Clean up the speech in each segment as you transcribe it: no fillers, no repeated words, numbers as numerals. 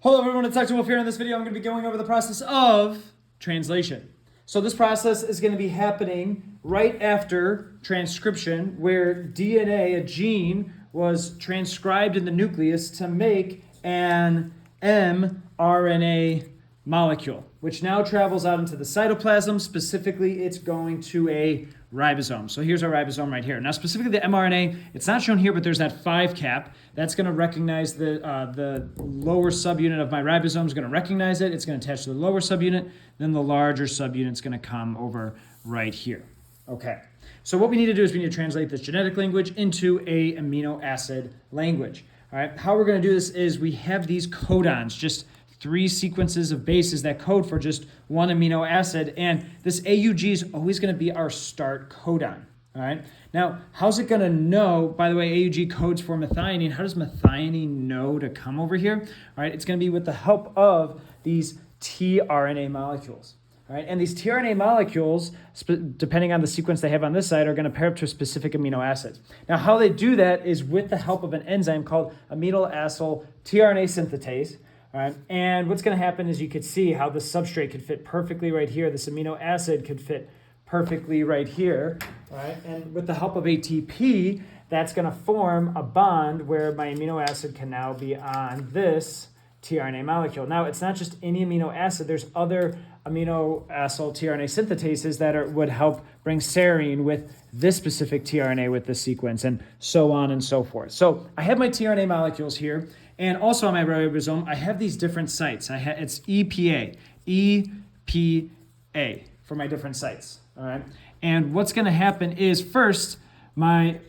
Hello everyone, it's Dr. Wolfe here. In this video, I'm going to be going over the process of translation. So this process is going to be happening right after transcription, where DNA, a gene, was transcribed in the nucleus to make an mRNA molecule, which now travels out into the cytoplasm. Specifically, it's going to a ribosome. So here's our ribosome right here. Now, specifically the mRNA, it's not shown here, but there's that 5 cap. That's going to recognize the lower subunit of my ribosome is going to recognize it. It's going to attach to the lower subunit. Then the larger subunit's going to come over right here. Okay. So what we need to do is we need to translate this genetic language into a amino acid language. All right. How we're going to do this is we have these codons, just 3 sequences of bases that code for just one amino acid, and this AUG is always going to be our start codon. All right. Now, how's it going to know? By the way, AUG codes for methionine. How does methionine know to come over here? All right. It's going to be with the help of these tRNA molecules. All right. And these tRNA molecules, depending on the sequence they have on this side, are going to pair up to a specific amino acid. Now, how they do that is with the help of an enzyme called aminoacyl tRNA synthetase. All right, and what's going to happen is you could see how the substrate could fit perfectly right here. This amino acid could fit perfectly right here. All right, and with the help of ATP, that's going to form a bond where my amino acid can now be on this tRNA molecule. Now, it's not just any amino acid. There's other aminoacyl tRNA synthetases that would help bring serine with this specific tRNA with this sequence, and so on and so forth. So I have my tRNA molecules here. And also on my ribosome, I have these different sites. It's EPA for my different sites. All right. And what's going to happen is first, my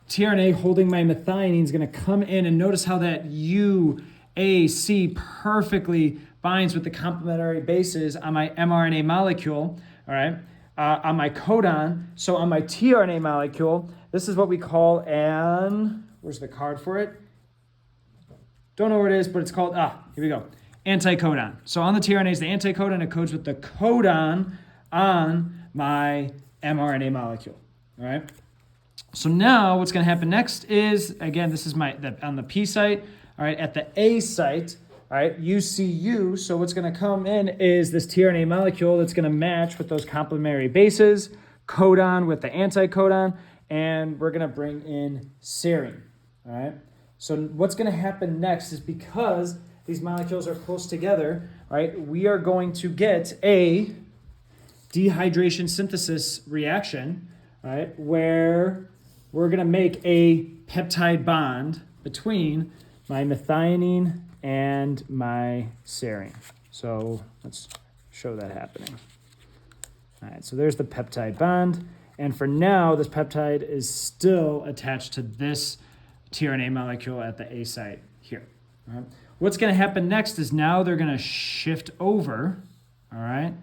tRNA holding my methionine is going to come in, and notice how that UAC perfectly binds with the complementary bases on my mRNA molecule. All right. On my codon. So on my tRNA molecule, this is what we call where's the card for it? Don't know where it is, but it's called, here we go, anticodon. So on the tRNA is the anticodon. It codes with the codon on my mRNA molecule, all right? So now what's going to happen next is, again, this is on the P site, all right, at the A site, all right, UCU. So what's going to come in is this tRNA molecule that's going to match with those complementary bases, codon with the anticodon, and we're going to bring in serine, all right? So what's going to happen next is, because these molecules are close together, right, we are going to get a dehydration synthesis reaction, right, where we're going to make a peptide bond between my methionine and my serine. So let's show that happening. All right, so there's the peptide bond. And for now, this peptide is still attached to this tRNA molecule at the A site here. All right. What's going to happen next is now they're going to shift over, all right,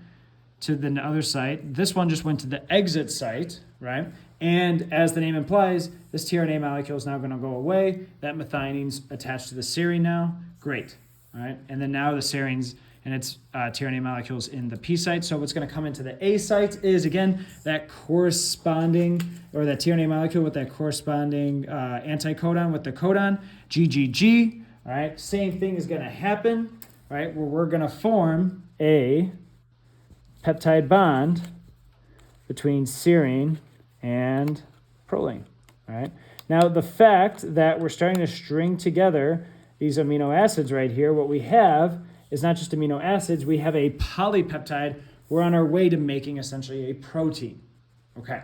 to the other site. This one just went to the exit site, right? And as the name implies, this tRNA molecule is now going to go away. That methionine attached to the serine now. Great. All right. And then now the serine's and its tRNA molecules in the P site. So what's going to come into the A site is, again, that corresponding, or that tRNA molecule with that corresponding anticodon with the codon, GGG. All right, same thing is going to happen, right, where we're going to form a peptide bond between serine and proline. All right. Now, the fact that we're starting to string together these amino acids right here, what we have is not just amino acids, we have a polypeptide. We're on our way to making essentially a protein. Okay.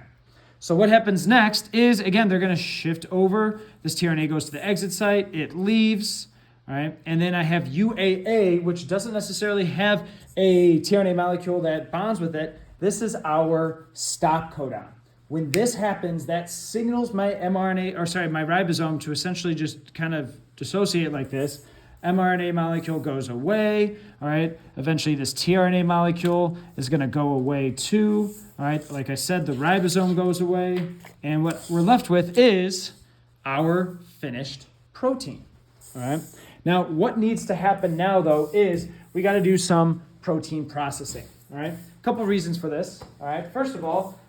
So what happens next is, again, they're going to shift over. This tRNA goes to the exit site. It leaves. All right. And then I have UAA, which doesn't necessarily have a tRNA molecule that bonds with it. This is our stop codon. When this happens, that signals my my ribosome to essentially just kind of dissociate like this. mRNA molecule goes away, all right? Eventually this tRNA molecule is going to go away too, all right? Like I said, the ribosome goes away, and what we're left with is our finished protein, all right? Now, what needs to happen now, though, is we got to do some protein processing, all right? A couple reasons for this, all right? First of all,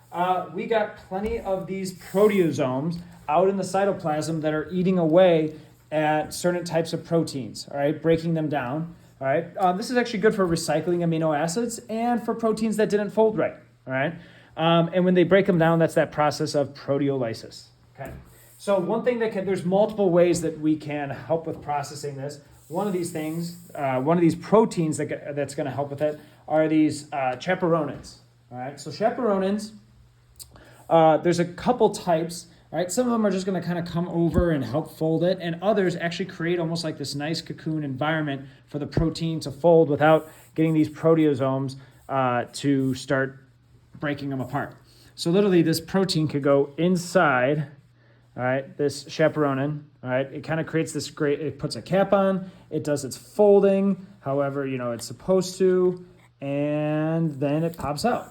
we got plenty of these proteasomes out in the cytoplasm that are eating away at certain types of proteins, all right, breaking them down, all right. This is actually good for recycling amino acids and for proteins that didn't fold right, all right. And when they break them down, that's that process of proteolysis, okay. So one thing there's multiple ways that we can help with processing this. One of these things, one of these proteins that's going to help with it are these chaperonins, all right. So chaperonins, there's a couple types. All right, some of them are just going to kind of come over and help fold it, and others actually create almost like this nice cocoon environment for the protein to fold without getting these proteasomes to start breaking them apart. So literally this protein could go inside, all right, this chaperonin, all right, it kind of creates this great, it puts a cap on, it does its folding, however, it's supposed to, and then it pops out,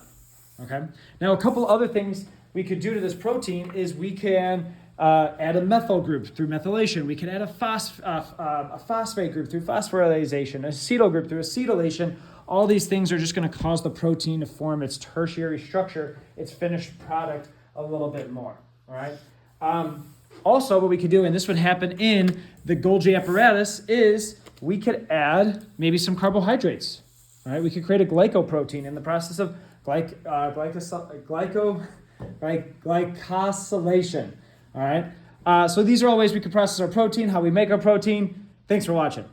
okay? Now a couple other things we could do to this protein is we can add a methyl group through methylation. We can add a phosphate group through phosphorylation, a acetyl group through acetylation. All these things are just going to cause the protein to form its tertiary structure, its finished product, a little bit more. All right. Also, what we could do, and this would happen in the Golgi apparatus, is we could add maybe some carbohydrates. All right. We could create a glycoprotein in the process of glycosylation. All right. So these are all ways we could process our protein, how we make our protein. Thanks for watching.